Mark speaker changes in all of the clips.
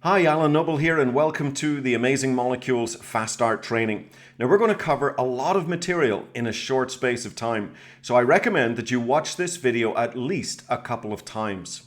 Speaker 1: Hi, Alan Noble here, and welcome to the Amazing Molecules Fast Start training. Now, we're going to cover a lot of material in a short space of time, so I recommend that you watch this video at least a couple of times.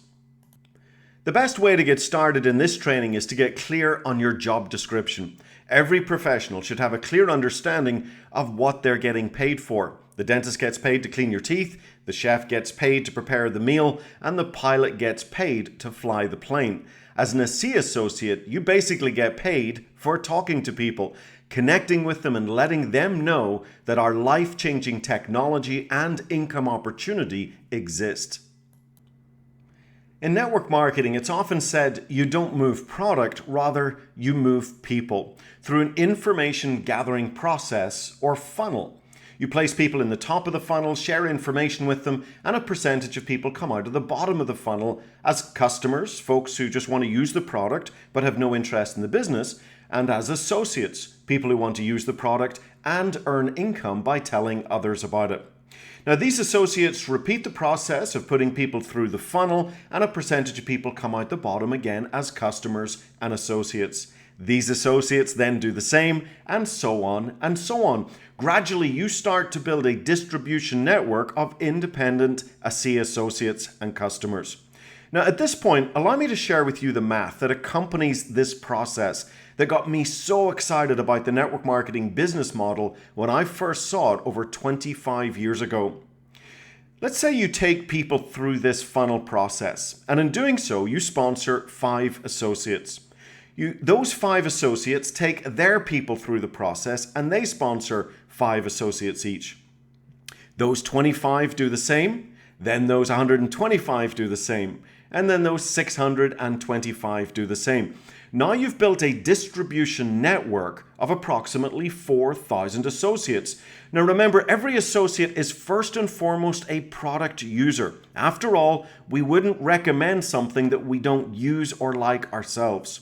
Speaker 1: The best way to get started in this training is to get clear on your job description. Every professional should have a clear understanding of what they're getting paid for. The dentist gets paid to clean your teeth, the chef gets paid to prepare the meal, and the pilot gets paid to fly the plane. As an ASEA associate, you basically get paid for talking to people, connecting with them and letting them know that our life-changing technology and income opportunity exist. In network marketing, it's often said you don't move product, rather you move people through an information gathering process or funnel. You place people in the top of the funnel, share information with them, and a percentage of people come out of the bottom of the funnel as customers, folks who just want to use the product but have no interest in the business, and as associates, people who want to use the product and earn income by telling others about it. Now, these associates repeat the process of putting people through the funnel, and a percentage of people come out the bottom again as customers and associates. These associates then do the same, and so on and so on. Gradually, you start to build a distribution network of independent ASEA associates and customers. Now, at this point, allow me to share with you the math that accompanies this process that got me so excited about the network marketing business model when I first saw it over 25 years ago. Let's say you take people through this funnel process, and in doing so, you sponsor 5 associates. Those 5 associates take their people through the process and they sponsor 5 associates each. Those 25 do the same, then those 125 do the same, and then those 625 do the same. Now you've built a distribution network of approximately 4,000 associates. Now remember, every associate is first and foremost a product user. After all, we wouldn't recommend something that we don't use or like ourselves.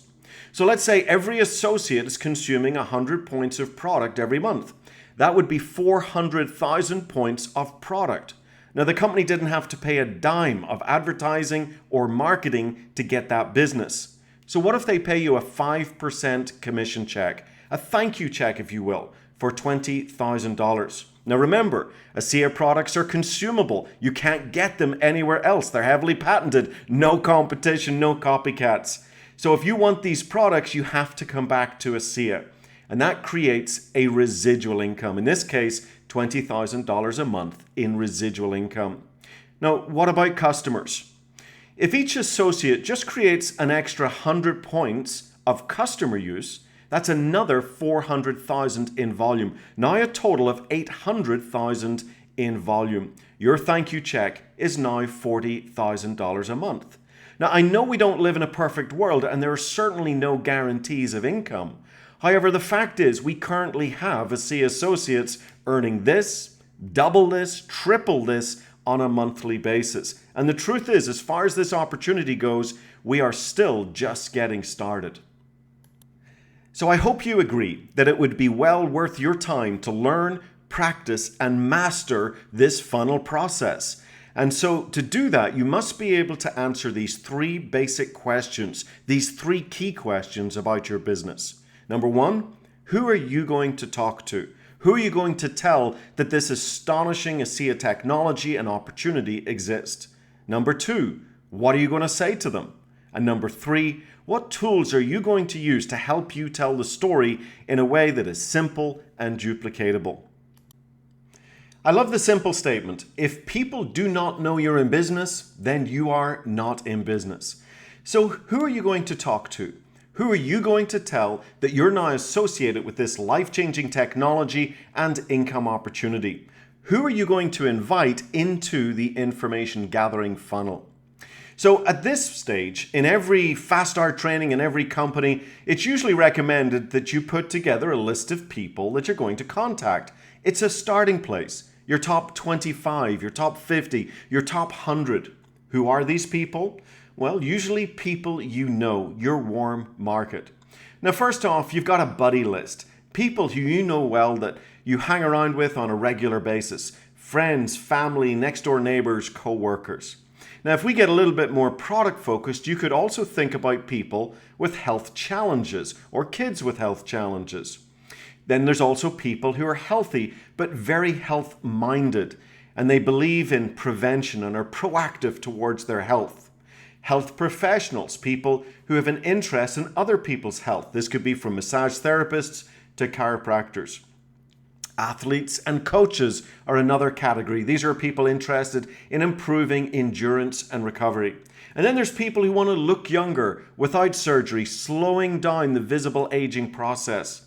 Speaker 1: So let's say every associate is consuming 100 points of product every month. That would be 400,000 points of product. Now, the company didn't have to pay a dime of advertising or marketing to get that business. So what if they pay you a 5% commission check, a thank you check, if you will, for $20,000? Now remember, ASEA products are consumable. You can't get them anywhere else. They're heavily patented. No competition, no copycats. So if you want these products, you have to come back to ASEA. And that creates a residual income. In this case, $20,000 a month in residual income. Now, what about customers? If each associate just creates an extra 100 points of customer use, that's another 400,000 in volume. Now a total of 800,000 in volume. Your thank you check is now $40,000 a month. Now, I know we don't live in a perfect world and there are certainly no guarantees of income. However, the fact is we currently have ASEA associates earning this, double this, triple this on a monthly basis. And the truth is, as far as this opportunity goes, we are still just getting started. So I hope you agree that it would be well worth your time to learn, practice, and master this funnel process. And so to do that, you must be able to answer these 3 basic questions, these 3 key questions about your business. Number 1, who are you going to talk to? Who are you going to tell that this astonishing ASEA technology and opportunity exists? Number 2, what are you going to say to them? And number 3, what tools are you going to use to help you tell the story in a way that is simple and duplicatable? I love the simple statement, if people do not know you're in business, then you are not in business. So who are you going to talk to? Who are you going to tell that you're now associated with this life-changing technology and income opportunity? Who are you going to invite into the information gathering funnel? So at this stage, in every fast start training in every company, it's usually recommended that you put together a list of people that you're going to contact. It's a starting place. Your top 25, your top 50, your top 100. Who are these people? Well, usually people you know, your warm market. Now, first off, you've got a buddy list. People who you know well that you hang around with on a regular basis. Friends, family, next door neighbors, co-workers. Now, if we get a little bit more product focused, you could also think about people with health challenges or kids with health challenges. Then there's also people who are healthy but very health-minded, and they believe in prevention and are proactive towards their health. Health professionals, people who have an interest in other people's health. This could be from massage therapists to chiropractors. Athletes and coaches are another category. These are people interested in improving endurance and recovery. And then there's people who want to look younger without surgery, slowing down the visible aging process.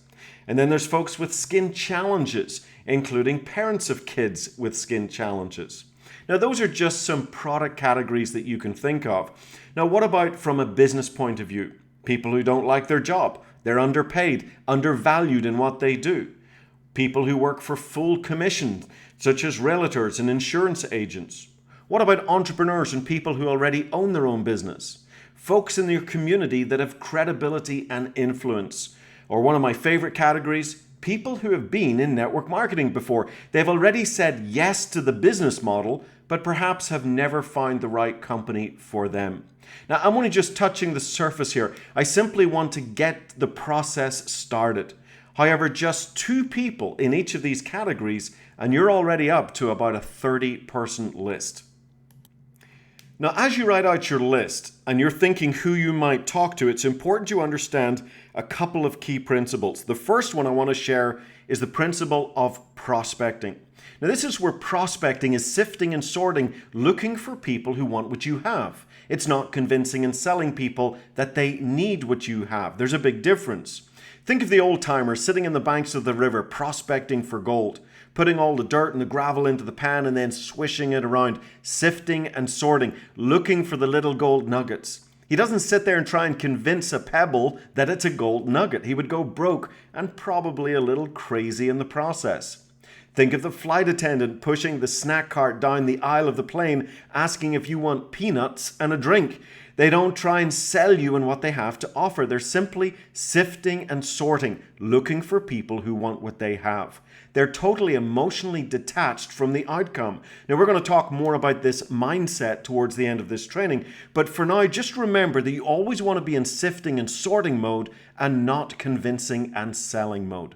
Speaker 1: And then there's folks with skin challenges, including parents of kids with skin challenges. Now, those are just some product categories that you can think of. Now, what about from a business point of view? People who don't like their job. They're underpaid, undervalued in what they do. People who work for full commission, such as realtors and insurance agents. What about entrepreneurs and people who already own their own business? Folks in your community that have credibility and influence. Or one of my favorite categories, people who have been in network marketing before. They've already said yes to the business model, but perhaps have never found the right company for them. Now, I'm only just touching the surface here. I simply want to get the process started. However, just 2 people in each of these categories, and you're already up to about a 30-person list. Now, as you write out your list and you're thinking who you might talk to, it's important to understand a couple of key principles. The first one I want to share is the principle of prospecting. Now, this is where prospecting is sifting and sorting, looking for people who want what you have. It's not convincing and selling people that they need what you have. There's a big difference. Think of the old-timers sitting in the banks of the river prospecting for gold, putting all the dirt and the gravel into the pan and then swishing it around, sifting and sorting, looking for the little gold nuggets. He doesn't sit there and try and convince a pebble that it's a gold nugget. He would go broke and probably a little crazy in the process. Think of the flight attendant pushing the snack cart down the aisle of the plane, asking if you want peanuts and a drink. They don't try and sell you on what they have to offer. They're simply sifting and sorting, looking for people who want what they have. They're totally emotionally detached from the outcome. Now, we're going to talk more about this mindset towards the end of this training, but for now, just remember that you always want to be in sifting and sorting mode and not convincing and selling mode.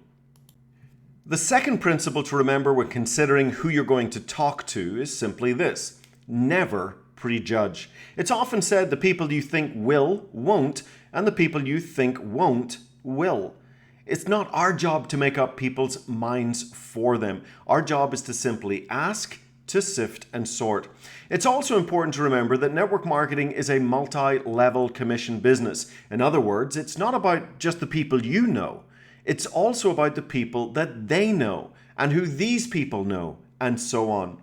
Speaker 1: The second principle to remember when considering who you're going to talk to is simply this: never prejudge. It's often said the people you think will, won't, and the people you think won't, will. It's not our job to make up people's minds for them. Our job is to simply ask, to sift and sort. It's also important to remember that network marketing is a multi-level commission business. In other words, it's not about just the people you know. It's also about the people that they know and who these people know, and so on.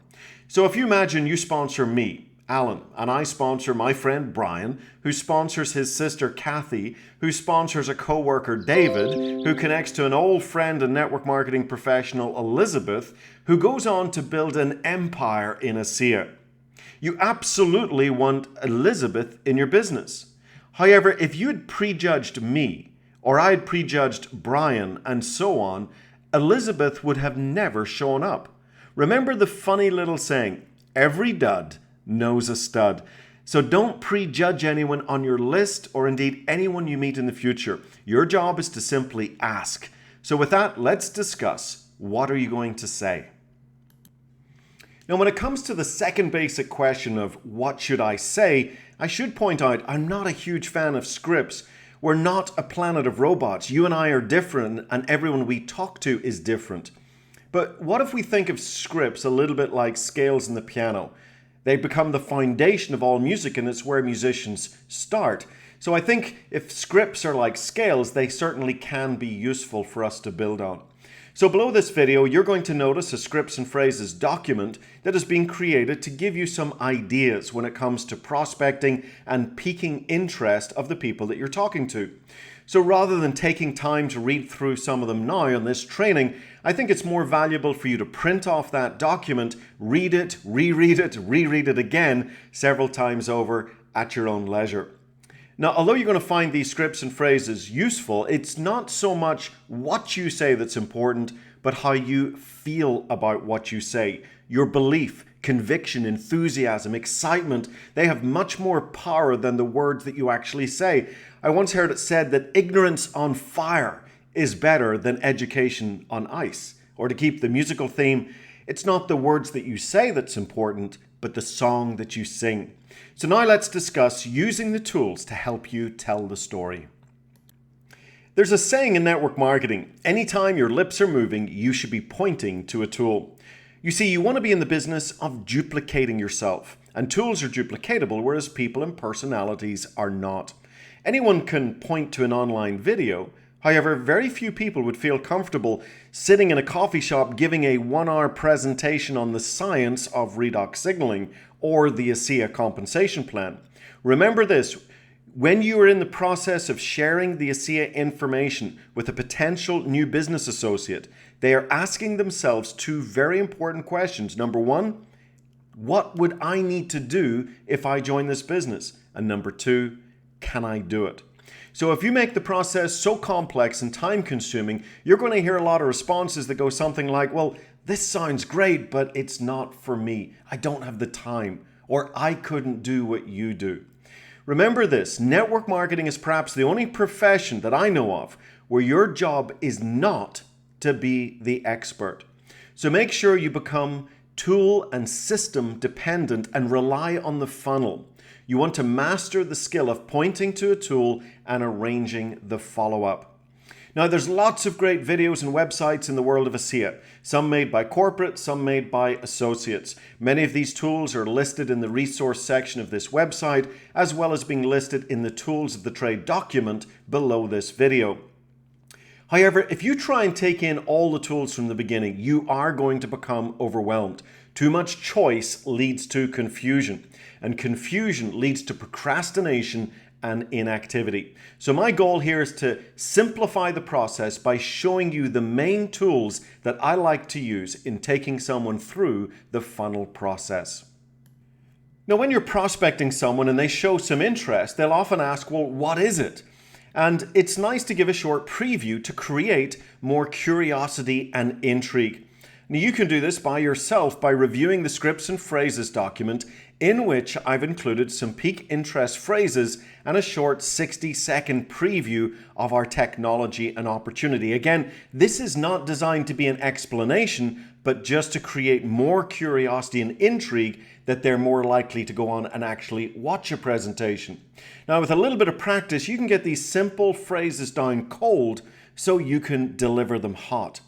Speaker 1: So if you imagine you sponsor me, Alan, and I sponsor my friend Brian, who sponsors his sister Kathy, who sponsors a co-worker David, who connects to an old friend and network marketing professional Elizabeth, who goes on to build an empire in ASEA. You absolutely want Elizabeth in your business. However, if you had prejudged me, or I had prejudged Brian, and so on, Elizabeth would have never shown up. Remember the funny little saying, every dud knows a stud. So don't prejudge anyone on your list or indeed anyone you meet in the future. Your job is to simply ask. So with that, let's discuss, what are you going to say? Now, when it comes to the second basic question of what should I say, I should point out I'm not a huge fan of scripts. We're not a planet of robots. You and I are different, and everyone we talk to is different. But what if we think of scripts a little bit like scales in the piano? They become the foundation of all music, and it's where musicians start. So I think if scripts are like scales, they certainly can be useful for us to build on. So below this video, you're going to notice a scripts and phrases document that has been created to give you some ideas when it comes to prospecting and piquing interest of the people that you're talking to. So rather than taking time to read through some of them now on this training, I think it's more valuable for you to print off that document, read it, reread it again several times over at your own leisure. Now, although you're going to find these scripts and phrases useful, it's not so much what you say that's important, but how you feel about what you say. Your belief, conviction, enthusiasm, excitement. They have much more power than the words that you actually say. I once heard it said that ignorance on fire is better than education on ice. Or to keep the musical theme, it's not the words that you say that's important, but the song that you sing. So now let's discuss using the tools to help you tell the story. There's a saying in network marketing, anytime your lips are moving, you should be pointing to a tool. You see, you want to be in the business of duplicating yourself, and tools are duplicatable, whereas people and personalities are not. Anyone can point to an online video. However, very few people would feel comfortable sitting in a coffee shop giving a 1-hour presentation on the science of redox signaling or the ASEA compensation plan. Remember this, when you are in the process of sharing the ASEA information with a potential new business associate, they are asking themselves two very important questions. Number one, what would I need to do if I join this business? And number two, can I do it? So if you make the process so complex and time consuming, you're going to hear a lot of responses that go something like, well, this sounds great, but it's not for me. I don't have the time, or I couldn't do what you do. Remember this, network marketing is perhaps the only profession that I know of where your job is not to be the expert. So make sure you become tool and system dependent and rely on the funnel. You want to master the skill of pointing to a tool and arranging the follow-up. Now, there's lots of great videos and websites in the world of ASEA, some made by corporate, some made by associates. Many of these tools are listed in the resource section of this website, as well as being listed in the tools of the trade document below this video. However, if you try and take in all the tools from the beginning, you are going to become overwhelmed. Too much choice leads to confusion, and confusion leads to procrastination and inactivity. So my goal here is to simplify the process by showing you the main tools that I like to use in taking someone through the funnel process. Now, when you're prospecting someone and they show some interest, they'll often ask, well, what is it? And it's nice to give a short preview to create more curiosity and intrigue. Now, you can do this by yourself by reviewing the scripts and phrases document, in which I've included some peak interest phrases and a short 60-second preview of our technology and opportunity. Again, this is not designed to be an explanation, but just to create more curiosity and intrigue that they're more likely to go on and actually watch a presentation. Now, with a little bit of practice, you can get these simple phrases down cold so you can deliver them hot.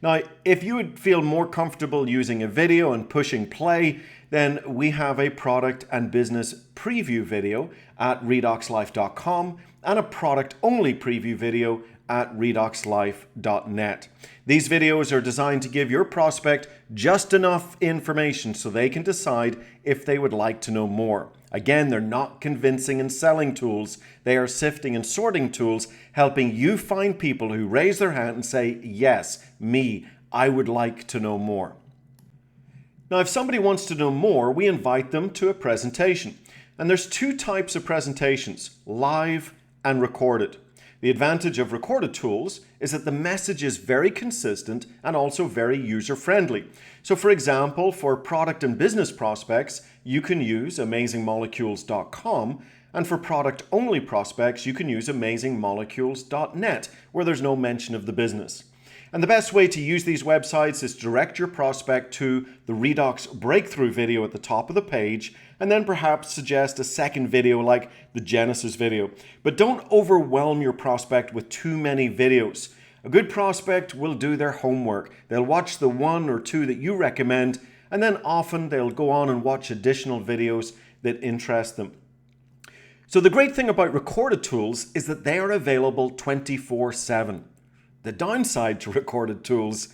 Speaker 1: Now, if you would feel more comfortable using a video and pushing play, then we have a product and business preview video at redoxlife.com and a product-only preview video at redoxlife.net. These videos are designed to give your prospect just enough information so they can decide if they would like to know more. Again, they're not convincing and selling tools. They are sifting and sorting tools, helping you find people who raise their hand and say, yes, me, I would like to know more. Now, if somebody wants to know more, we invite them to a presentation. And there's two types of presentations, live and recorded. The advantage of recorded tools is that the message is very consistent and also very user-friendly. So for example, for product and business prospects, you can use amazingmolecules.com, and for product-only prospects, you can use amazingmolecules.net, where there's no mention of the business. And the best way to use these websites is direct your prospect to the Redox breakthrough video at the top of the page, and then perhaps suggest a second video like the Genesis video. But don't overwhelm your prospect with too many videos. A good prospect will do their homework. They'll watch the one or two that you recommend, and then often they'll go on and watch additional videos that interest them. So the great thing about recorded tools is that they are available 24/7. The downside to recorded tools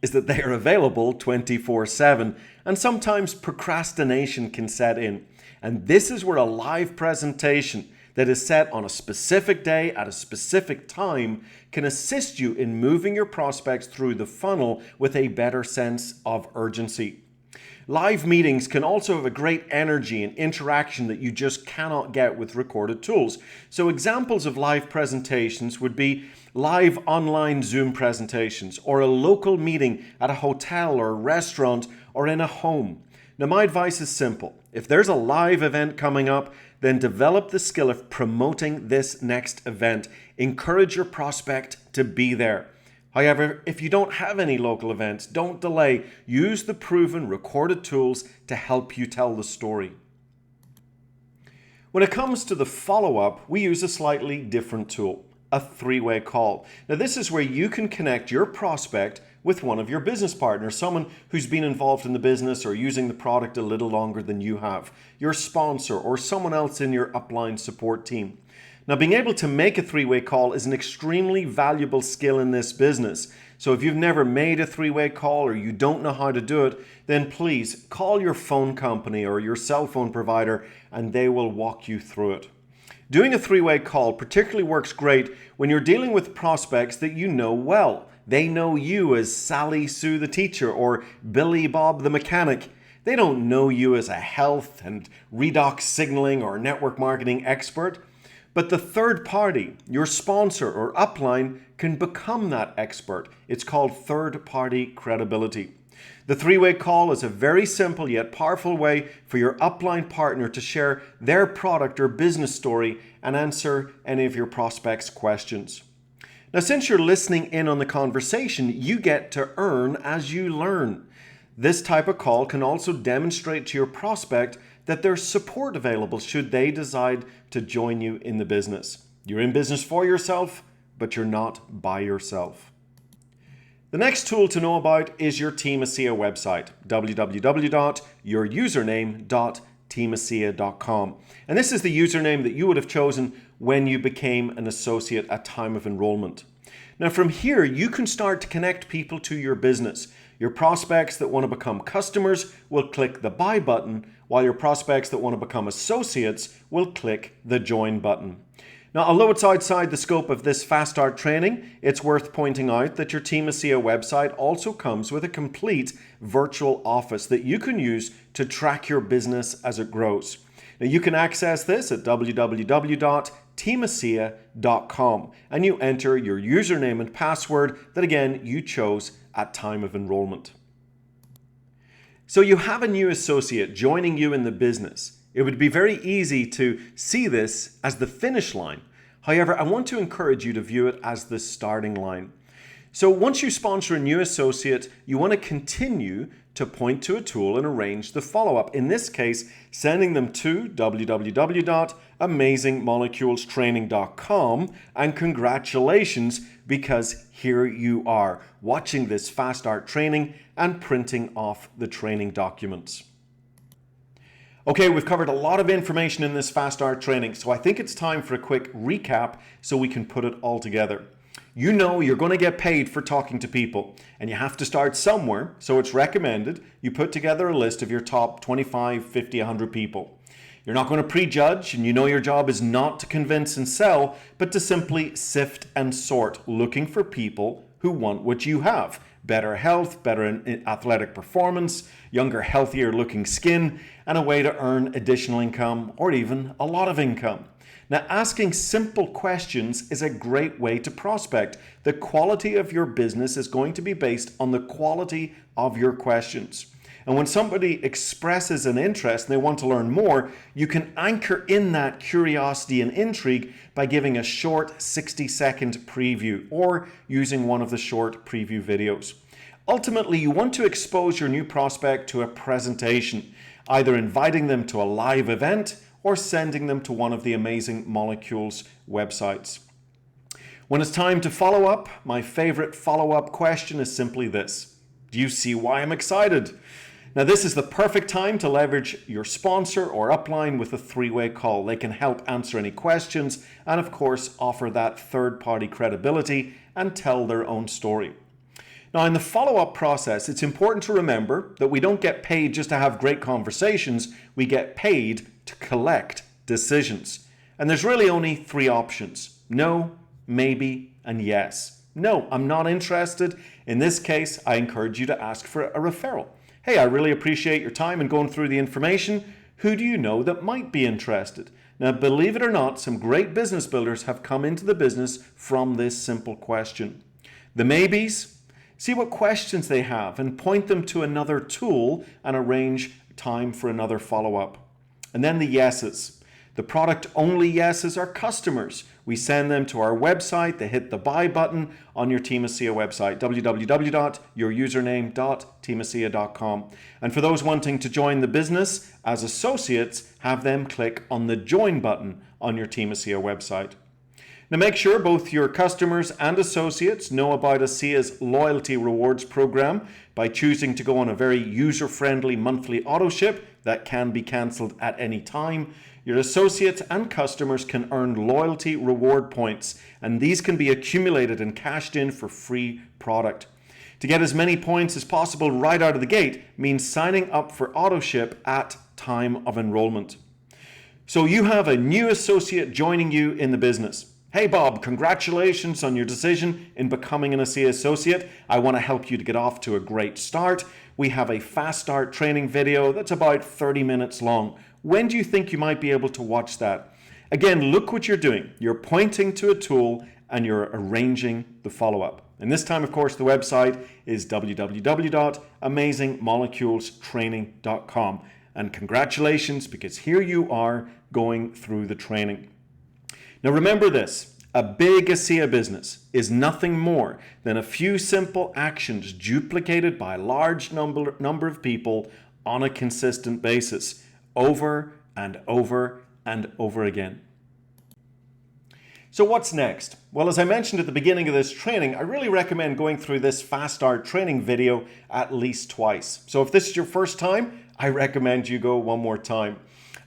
Speaker 1: is that they are available 24/7, and sometimes procrastination can set in. And this is where a live presentation that is set on a specific day at a specific time can assist you in moving your prospects through the funnel with a better sense of urgency. Live meetings can also have a great energy and interaction that you just cannot get with recorded tools. So examples of live presentations would be live online Zoom presentations, or a local meeting at a hotel or a restaurant or in a home. Now, my advice is simple. If there's a live event coming up, then develop the skill of promoting this next event. Encourage your prospect to be there. However, if you don't have any local events, don't delay. Use the proven recorded tools to help you tell the story. When it comes to the follow-up, we use a slightly different tool, a three-way call. Now, this is where you can connect your prospect with one of your business partners, someone who's been involved in the business or using the product a little longer than you have, your sponsor, or someone else in your upline support team. Now, being able to make a three-way call is an extremely valuable skill in this business. So if you've never made a three-way call or you don't know how to do it, then please call your phone company or your cell phone provider and they will walk you through it. Doing a three-way call particularly works great when you're dealing with prospects that you know well. They know you as Sally Sue the teacher or Billy Bob the mechanic. They don't know you as a health and redox signaling or network marketing expert. But the third party, your sponsor or upline, can become that expert. It's called third-party credibility. The three-way call is a very simple yet powerful way for your upline partner to share their product or business story and answer any of your prospects' questions. Now, since you're listening in on the conversation, you get to earn as you learn. This type of call can also demonstrate to your prospect that there's support available should they decide to join you in the business. You're in business for yourself, but you're not by yourself. The next tool to know about is your Team ASEA website, www.yourusername.teamasea.com. And this is the username that you would have chosen when you became an associate at time of enrollment. Now, from here, you can start to connect people to your business. Your prospects that want to become customers will click the buy button, while your prospects that want to become associates will click the join button. Now, although it's outside the scope of this Fast Start training, it's worth pointing out that your Team ASEA website also comes with a complete virtual office that you can use to track your business as it grows. Now, you can access this at www.teamasea.com and you enter your username and password that, again, you chose at time of enrollment. So you have a new associate joining you in the business. It would be very easy to see this as the finish line. However, I want to encourage you to view it as the starting line. So once you sponsor a new associate, you want to continue to point to a tool and arrange the follow-up. In this case, sending them to www.amazingmoleculestraining.com, and congratulations, because here you are watching this Fast Start training and printing off the training documents. Okay, we've covered a lot of information in this Fast Start training, so I think it's time for a quick recap so we can put it all together. You know you're going to get paid for talking to people, and you have to start somewhere, so it's recommended you put together a list of your top 25, 50, 100 people. You're not going to prejudge, and you know your job is not to convince and sell, but to simply sift and sort, looking for people who want what you have. Better health, better athletic performance, younger, healthier looking skin, and a way to earn additional income or even a lot of income. Now, asking simple questions is a great way to prospect. The quality of your business is going to be based on the quality of your questions. And when somebody expresses an interest and they want to learn more, you can anchor in that curiosity and intrigue by giving a short 60-second preview or using one of the short preview videos. Ultimately, you want to expose your new prospect to a presentation, either inviting them to a live event or sending them to one of the Amazing Molecules websites. When it's time to follow up, my favorite follow-up question is simply this: do you see why I'm excited? Now, this is the perfect time to leverage your sponsor or upline with a three-way call. They can help answer any questions and, of course, offer that third-party credibility and tell their own story. Now, in the follow-up process, it's important to remember that we don't get paid just to have great conversations. We get paid to collect decisions. And there's really only three options: no, maybe, and yes. No, I'm not interested. In this case, I encourage you to ask for a referral. Hey, I really appreciate your time and going through the information. Who do you know that might be interested? Now, believe it or not, some great business builders have come into the business from this simple question. The maybes, see what questions they have and point them to another tool and arrange time for another follow-up. And then the yeses. The product-only yeses are customers. We send them to our website. They hit the buy button on your Team ASEA website, www.yourusername.teamasea.com. And for those wanting to join the business as associates, have them click on the join button on your Team ASEA website. Now make sure both your customers and associates know about ASEA's loyalty rewards program by choosing to go on a very user-friendly monthly auto ship that can be cancelled at any time. Your associates and customers can earn loyalty reward points, and these can be accumulated and cashed in for free product. To get as many points as possible right out of the gate means signing up for auto ship at time of enrollment. So you have a new associate joining you in the business. Hey Bob, congratulations on your decision in becoming an ASEA associate. I want to help you to get off to a great start. We have a fast start training video that's about 30 minutes long. When do you think you might be able to watch that? Again, look what you're doing. You're pointing to a tool and you're arranging the follow-up. And this time, of course, the website is www.amazingmoleculestraining.com. And congratulations, because here you are going through the training. Now remember this, a big ASEA business is nothing more than a few simple actions duplicated by a large number of people on a consistent basis, over and over and over again. So what's next? Well, as I mentioned at the beginning of this training, I really recommend going through this fast start training video at least twice. So if this is your first time, I recommend you go one more time.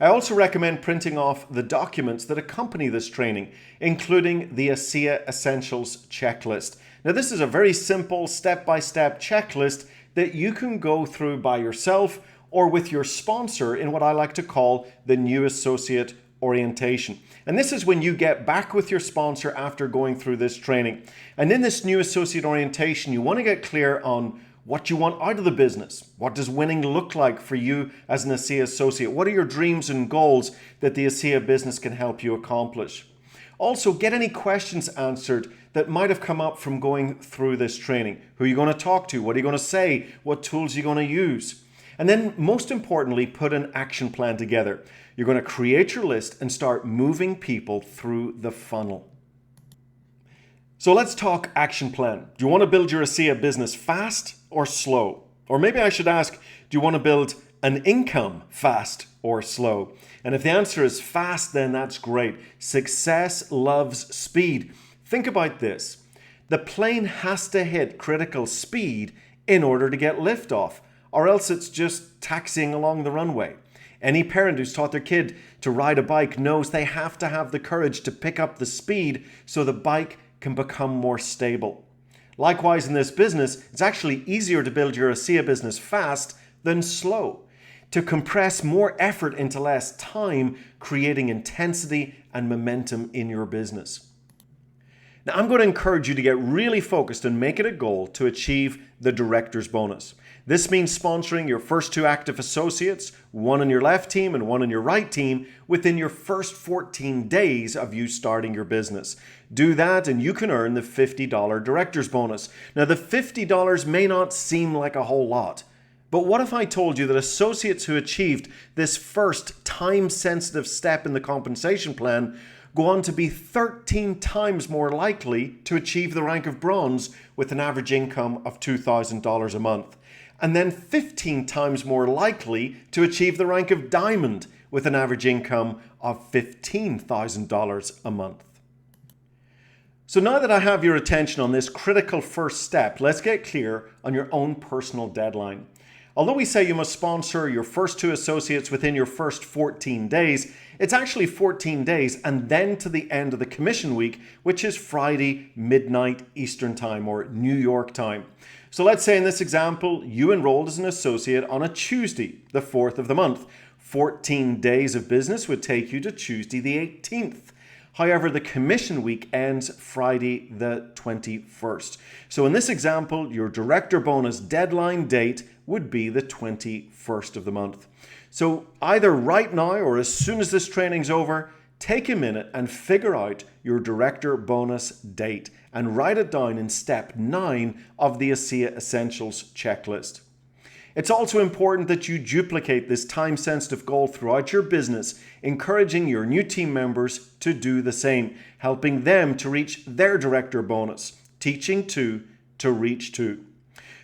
Speaker 1: I also recommend printing off the documents that accompany this training, including the ASEA Essentials Checklist. Now, this is a very simple step-by-step checklist that you can go through by yourself or with your sponsor in what I like to call the New Associate Orientation. And this is when you get back with your sponsor after going through this training. And in this New Associate Orientation, you want to get clear on what you want out of the business. What does winning look like for you as an ASEA associate? What are your dreams and goals that the ASEA business can help you accomplish? Also, get any questions answered that might have come up from going through this training. Who are you going to talk to? What are you going to say? What tools are you going to use? And then, most importantly, put an action plan together. You're going to create your list and start moving people through the funnel. So let's talk action plan. Do you want to build your ASEA business fast or slow? Or maybe I should ask, do you want to build an income fast or slow? And if the answer is fast, then that's great. Success loves speed. Think about this. The plane has to hit critical speed in order to get liftoff, or else it's just taxiing along the runway. Any parent who's taught their kid to ride a bike knows they have to have the courage to pick up the speed so the bike can become more stable. Likewise, in this business, it's actually easier to build your ASEA business fast than slow, to compress more effort into less time, creating intensity and momentum in your business. Now, I'm going to encourage you to get really focused and make it a goal to achieve the director's bonus. This means sponsoring your first 2 active associates, one on your left team and one on your right team, within your first 14 days of you starting your business. Do that and you can earn the $50 director's bonus. Now, the $50 may not seem like a whole lot, but what if I told you that associates who achieved this first time-sensitive step in the compensation plan go on to be 13 times more likely to achieve the rank of bronze with an average income of $2,000 a month, and then 15 times more likely to achieve the rank of diamond with an average income of $15,000 a month. So now that I have your attention on this critical first step, let's get clear on your own personal deadline. Although we say you must sponsor your first 2 associates within your first 14 days, it's actually 14 days and then to the end of the commission week, which is Friday midnight Eastern time or New York time. So let's say in this example, you enrolled as an associate on a Tuesday, the 4th of the month. 14 days of business would take you to Tuesday the 18th. However, the commission week ends Friday the 21st. So in this example, your director bonus deadline date would be the 21st of the month. So either right now or as soon as this training's over, take a minute and figure out your director bonus date and write it down in step 9 of the ASEA Essentials checklist. It's also important that you duplicate this time-sensitive goal throughout your business, encouraging your new team members to do the same, helping them to reach their director bonus, teaching two to reach two.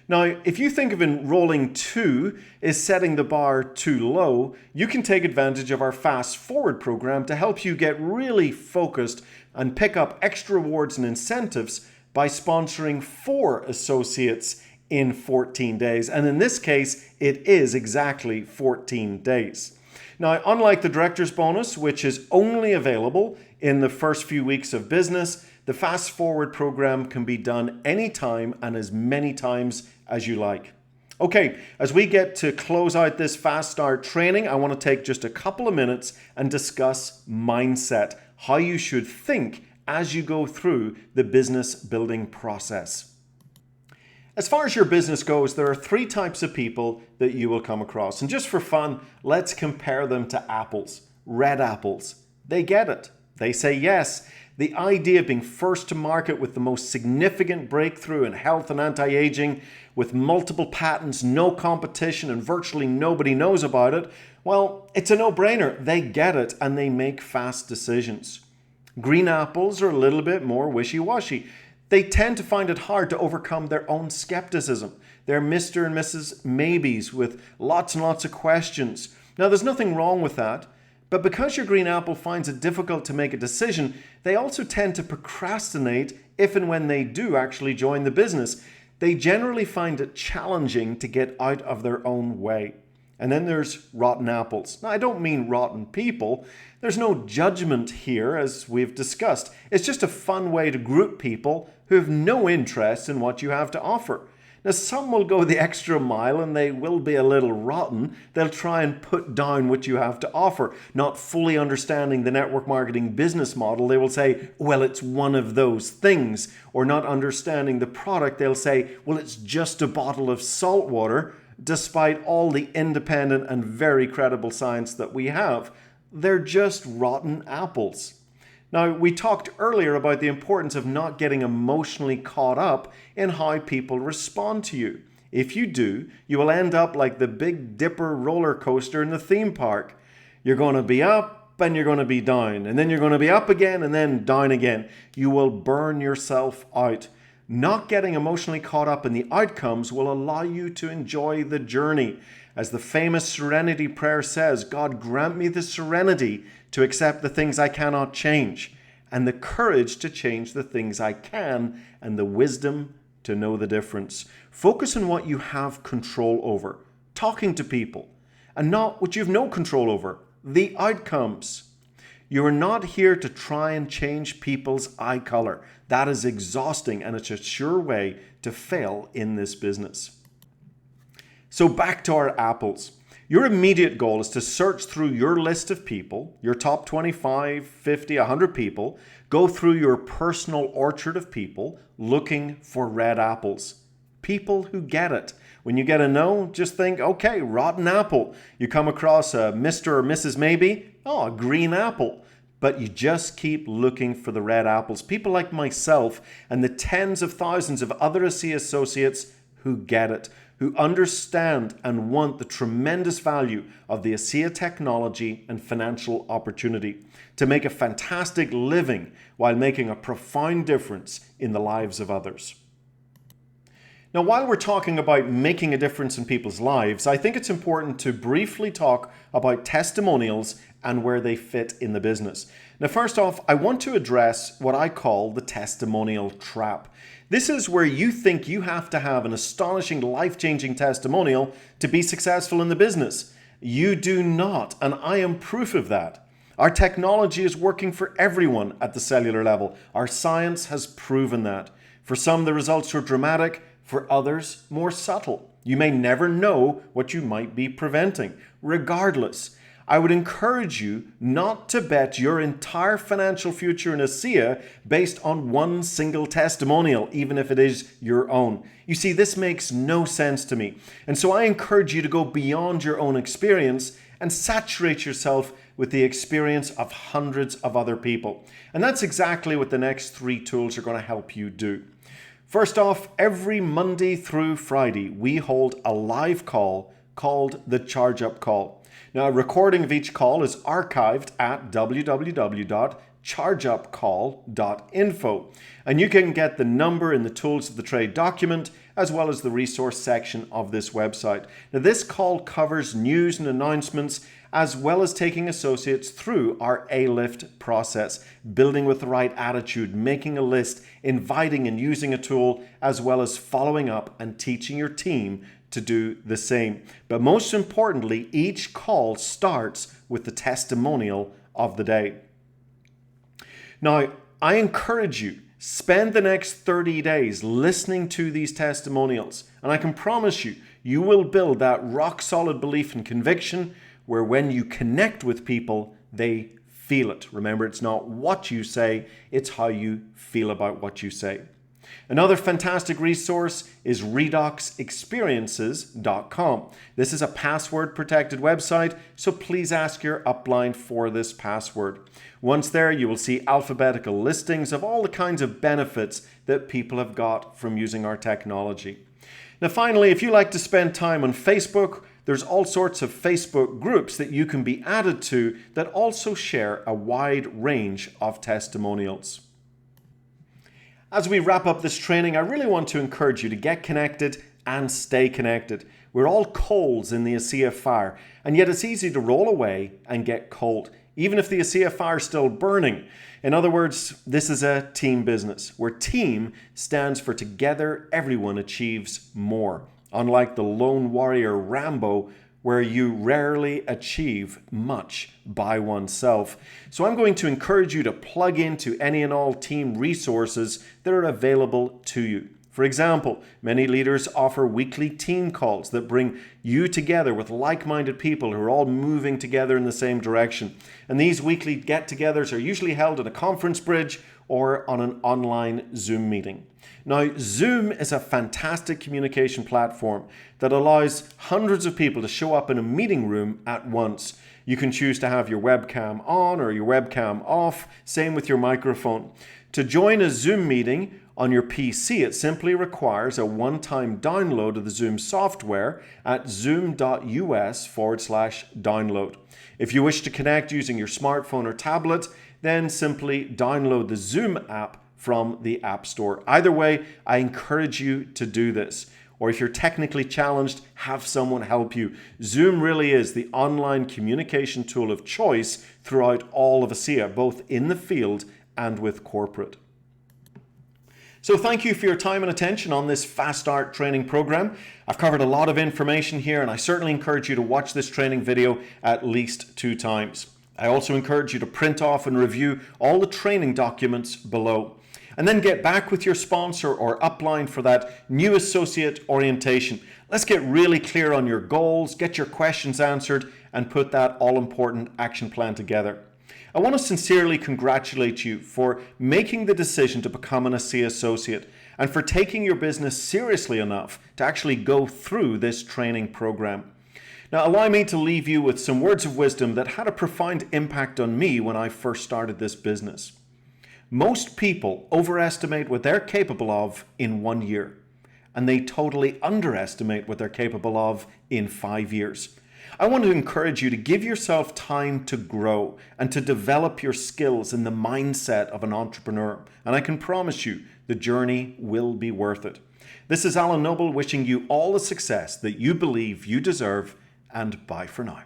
Speaker 1: Now, if you think of enrolling two as setting the bar too low, you can take advantage of our Fast Forward program to help you get really focused and pick up extra rewards and incentives by sponsoring 4 associates in 14 days. And in this case, it is exactly 14 days. Now, unlike the director's bonus, which is only available in the first few weeks of business, the Fast Forward program can be done anytime and as many times as you like. Okay, as we get to close out this Fast Start training, I want to take just a couple of minutes and discuss mindset, how you should think as you go through the business building process. As far as your business goes, there are 3 types of people that you will come across. And just for fun, let's compare them to apples. Red apples. They get it. They say yes. The idea of being first to market with the most significant breakthrough in health and anti-aging, with multiple patents, no competition, and virtually nobody knows about it, well, it's a no-brainer. They get it and they make fast decisions. Green apples are a little bit more wishy-washy. They tend to find it hard to overcome their own skepticism. They're Mr. and Mrs. Maybes with lots and lots of questions. Now, there's nothing wrong with that, but because your green apple finds it difficult to make a decision, they also tend to procrastinate if and when they do actually join the business. They generally find it challenging to get out of their own way. And then there's rotten apples. Now, I don't mean rotten people. There's no judgment here, as we've discussed. It's just a fun way to group people who have no interest in what you have to offer. Now, some will go the extra mile and they will be a little rotten. They'll try and put down what you have to offer. Not fully understanding the network marketing business model, they will say, well, it's one of those things. Or not understanding the product, they'll say, well, it's just a bottle of salt water, despite all the independent and very credible science that we have. They're just rotten apples. Now, we talked earlier about the importance of not getting emotionally caught up in how people respond to you. If you do, you will end up like the Big Dipper roller coaster in the theme park. You're going to be up and you're going to be down, and then you're going to be up again and then down again. You will burn yourself out. Not getting emotionally caught up in the outcomes will allow you to enjoy the journey. As the famous serenity prayer says, God grant me the serenity to accept the things I cannot change, and the courage to change the things I can, and the wisdom to know the difference. Focus on what you have control over, talking to people, and not what you have no control over, the outcomes. You are not here to try and change people's eye color. That is exhausting, and it's a sure way to fail in this business. So back to our apples. Your immediate goal is to search through your list of people, your top 25, 50, 100 people, go through your personal orchard of people looking for red apples. People who get it. When you get a no, just think, okay, rotten apple. You come across a Mr. or Mrs. Maybe, oh, a green apple. But you just keep looking for the red apples. People like myself and the tens of thousands of other ASEA associates who get it, who understand and want the tremendous value of the ASEA technology and financial opportunity to make a fantastic living while making a profound difference in the lives of others. Now, while we're talking about making a difference in people's lives, I think it's important to briefly talk about testimonials and where they fit in the business. Now, first off, I want to address what I call the testimonial trap. This is where you think you have to have an astonishing, life-changing testimonial to be successful in the business. You do not, and I am proof of that. Our technology is working for everyone at the cellular level. Our science has proven that. For some, the results are dramatic. For others, more subtle. You may never know what you might be preventing. Regardless, I would encourage you not to bet your entire financial future in ASEA based on one single testimonial, even if it is your own. You see, this makes no sense to me. And so I encourage you to go beyond your own experience and saturate yourself with the experience of hundreds of other people. And that's exactly what the next 3 tools are going to help you do. First off, every Monday through Friday, we hold a live call called the Charge Up Call. Now, a recording of each call is archived at www.chargeupcall.info, and you can get the number in the Tools of the Trade document as well as the resource section of this website. Now, this call covers news and announcements as well as taking associates through our A-Lift process, building with the right attitude, making a list, inviting and using a tool, as well as following up and teaching your team to do the same. But most importantly, each call starts with the testimonial of the day. Now, I encourage you, spend the next 30 days listening to these testimonials, and I can promise you, you will build that rock solid belief and conviction where when you connect with people, they feel it. Remember, it's not what you say, it's how you feel about what you say. Another fantastic resource is redoxexperiences.com. This is a password protected website, so please ask your upline for this password. Once there, you will see alphabetical listings of all the kinds of benefits that people have got from using our technology. Now finally, if you like to spend time on Facebook, there's all sorts of Facebook groups that you can be added to that also share a wide range of testimonials. As we wrap up this training, I really want to encourage you to get connected and stay connected. We're all coals in the ASEA fire, and yet it's easy to roll away and get cold, even if the ASEA fire is still burning. In other words, this is a team business, where team stands for together everyone achieves more. Unlike the lone warrior Rambo, where you rarely achieve much by oneself. So I'm going to encourage you to plug into any and all team resources that are available to you. For example, many leaders offer weekly team calls that bring you together with like-minded people who are all moving together in the same direction. And these weekly get-togethers are usually held at a conference bridge or on an online Zoom meeting. Now, Zoom is a fantastic communication platform that allows hundreds of people to show up in a meeting room at once. You can choose to have your webcam on or your webcam off, same with your microphone. To join a Zoom meeting on your PC, it simply requires a one-time download of the Zoom software at zoom.us/download. If you wish to connect using your smartphone or tablet, then simply download the Zoom app from the App Store. Either way, I encourage you to do this. Or if you're technically challenged, have someone help you. Zoom really is the online communication tool of choice throughout all of ASEA, both in the field and with corporate. So thank you for your time and attention on this Fast Start training program. I've covered a lot of information here, and I certainly encourage you to watch this training video at least 2 times. I also encourage you to print off and review all the training documents below. And then get back with your sponsor or upline for that new associate orientation. Let's get really clear on your goals, get your questions answered, and put that all-important action plan together. I want to sincerely congratulate you for making the decision to become an ASEA associate and for taking your business seriously enough to actually go through this training program. Now, allow me to leave you with some words of wisdom that had a profound impact on me when I first started this business. Most people overestimate what they're capable of in 1 year, and they totally underestimate what they're capable of in 5 years. I want to encourage you to give yourself time to grow and to develop your skills in the mindset of an entrepreneur, and I can promise you the journey will be worth it. This is Alan Noble wishing you all the success that you believe you deserve, and bye for now.